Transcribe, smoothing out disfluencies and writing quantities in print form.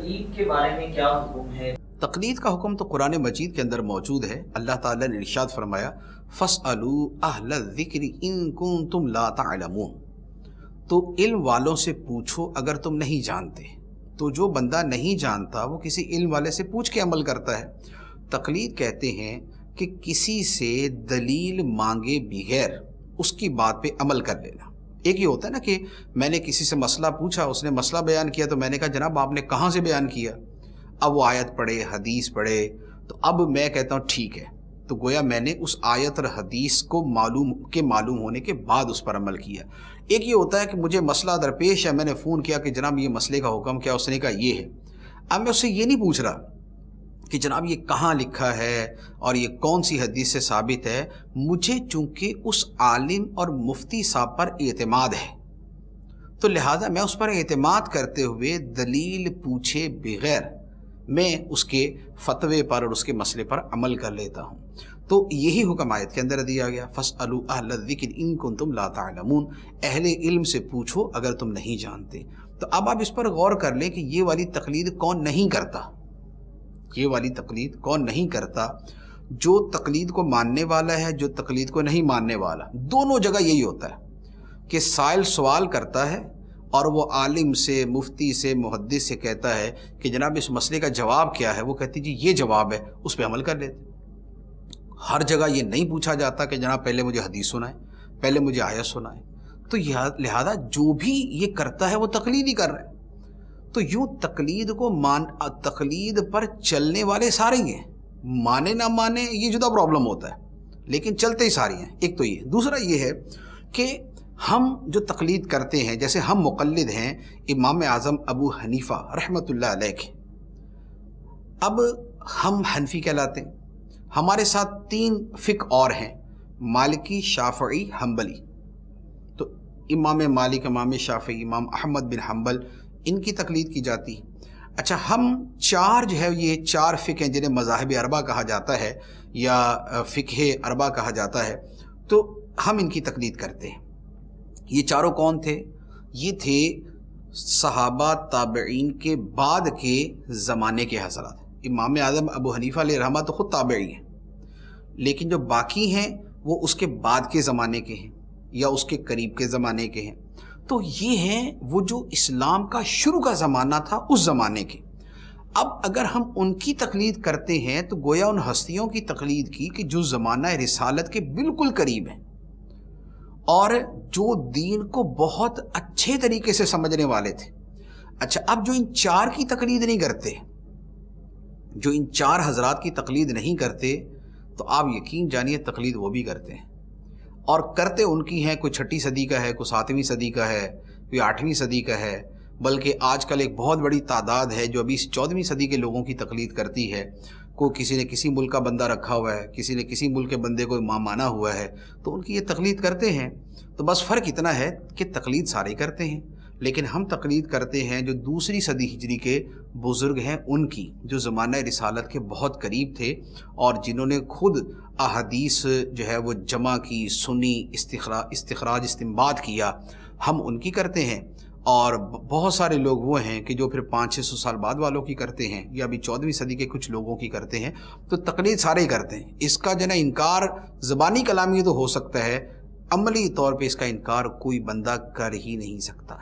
تقلید کے بارے میں کیا حکم ہے؟ تقلید کا حکم تو قرآن مجید کے اندر موجود ہے۔ اللہ تعالیٰ نے ارشاد فرمایا فَاسْأَلُوا أَهْلَ الذِّكْرِ إِن كُنتُمْ لَا تَعْلَمُونَ، تو علم والوں سے پوچھو اگر تم نہیں جانتے۔ تو جو بندہ نہیں جانتا وہ کسی علم والے سے پوچھ کے عمل کرتا ہے۔ تقلید کہتے ہیں کہ کسی سے دلیل مانگے بغیر اس کی بات پہ عمل کر لینا۔ ایک یہ ہوتا ہے نا کہ میں نے کسی سے مسئلہ پوچھا، اس نے مسئلہ بیان کیا تو میں نے کہا جناب آپ نے کہاں سے بیان کیا؟ اب وہ آیت پڑھے، حدیث پڑھے، تو اب میں کہتا ہوں ٹھیک ہے، تو گویا میں نے اس آیت اور حدیث کو معلوم ہونے کے بعد اس پر عمل کیا۔ ایک یہ ہوتا ہے کہ مجھے مسئلہ درپیش ہے، میں نے فون کیا کہ جناب یہ مسئلے کا حکم کیا، اس نے کہا یہ ہے۔ اب میں اس سے یہ نہیں پوچھ رہا کہ جناب یہ کہاں لکھا ہے اور یہ کون سی حدیث سے ثابت ہے، مجھے چونکہ اس عالم اور مفتی صاحب پر اعتماد ہے تو لہٰذا میں اس پر اعتماد کرتے ہوئے دلیل پوچھے بغیر میں اس کے فتوے پر اور اس کے مسئلے پر عمل کر لیتا ہوں۔ تو یہی حکم آیت کے اندر دیا گیا فَاسْأَلُوا أَهْلَ الذِّكْرِ إِن كُنتُمْ لَا تَعْلَمُونَ، اہل علم سے پوچھو اگر تم نہیں جانتے۔ تو اب آپ اس پر غور کر لیں کہ یہ والی تقلید کون نہیں کرتا، یہ والی تقلید کون نہیں کرتا؟ جو تقلید کو ماننے والا ہے، جو تقلید کو نہیں ماننے والا، دونوں جگہ یہی ہوتا ہے کہ سائل سوال کرتا ہے اور وہ عالم سے، مفتی سے، محدث سے کہتا ہے کہ جناب اس مسئلے کا جواب کیا ہے، وہ کہتی جی یہ جواب ہے، اس پہ عمل کر لیتے۔ ہر جگہ یہ نہیں پوچھا جاتا کہ جناب پہلے مجھے حدیث سنائیں، پہلے مجھے آیت سنائیں۔ تو لہذا جو بھی یہ کرتا ہے وہ تقلید ہی کر رہا ہے۔ تو یوں تقلید پر چلنے والے سارے ہی ہیں، مانے نہ مانے یہ جدا پرابلم ہوتا ہے، لیکن چلتے ہی ساری ہیں۔ ایک تو یہ، دوسرا یہ ہے کہ ہم جو تقلید کرتے ہیں، جیسے ہم مقلد ہیں امام اعظم ابو حنیفہ رحمۃ اللہ علیہ کے، اب ہم حنفی کہلاتے ہیں، ہمارے ساتھ 3 فقہ اور ہیں، مالکی، شافعی، حنبلی۔ تو امام مالک، امام شافعی، امام احمد بن حنبل، ان کی تقلید کی جاتی۔ اچھا، ہم 4 جو ہے یہ 4 فقہ ہیں جنہیں مذاہب اربعہ کہا جاتا ہے یا فقہ اربعہ کہا جاتا ہے، تو ہم ان کی تقلید کرتے ہیں۔ یہ چاروں کون تھے؟ یہ تھے صحابہ تابعین کے بعد کے زمانے کے حضرات۔ امام اعظم ابو حنیفہ علیہ رحمہ تو خود تابعی ہیں، لیکن جو باقی ہیں وہ اس کے بعد کے زمانے کے ہیں یا اس کے قریب کے زمانے کے ہیں۔ تو یہ ہیں وہ جو اسلام کا شروع کا زمانہ تھا اس زمانے کے۔ اب اگر ہم ان کی تقلید کرتے ہیں تو گویا ان ہستیوں کی تقلید کی کہ جو زمانہ رسالت کے بالکل قریب ہیں اور جو دین کو بہت اچھے طریقے سے سمجھنے والے تھے۔ اچھا، اب جو ان 4 کی تقلید نہیں کرتے، جو ان 4 حضرات کی تقلید نہیں کرتے، تو آپ یقین جانیے تقلید وہ بھی کرتے ہیں، اور کرتے ان کی ہیں، کوئی 6 صدی کا ہے، کوئی 7ویں صدی کا ہے، کوئی 8ویں صدی کا ہے، بلکہ آج کل ایک بہت بڑی تعداد ہے جو ابھی 14ویں صدی کے لوگوں کی تقلید کرتی ہے۔ کوئی کسی نے کسی ملک کا بندہ رکھا ہوا ہے، کسی نے کسی ملک کے بندے کو امام مانا ہوا ہے، تو ان کی یہ تقلید کرتے ہیں۔ تو بس فرق اتنا ہے کہ تقلید سارے کرتے ہیں، لیکن ہم تقلید کرتے ہیں جو دوسری صدی ہجری کے بزرگ ہیں ان کی، جو زمانہ رسالت کے بہت قریب تھے اور جنہوں نے خود احادیث جو ہے وہ جمع کی، سنی، استخراج، استنباط کیا، ہم ان کی کرتے ہیں۔ اور بہت سارے لوگ وہ ہیں کہ جو پھر 500-600 سال بعد والوں کی کرتے ہیں یا ابھی 14ویں صدی کے کچھ لوگوں کی کرتے ہیں۔ تو تقلید سارے ہی کرتے ہیں۔ اس کا جو ہے نا انکار زبانی کلامی تو ہو سکتا ہے، عملی طور پہ اس کا انکار کوئی بندہ کر ہی نہیں سکتا۔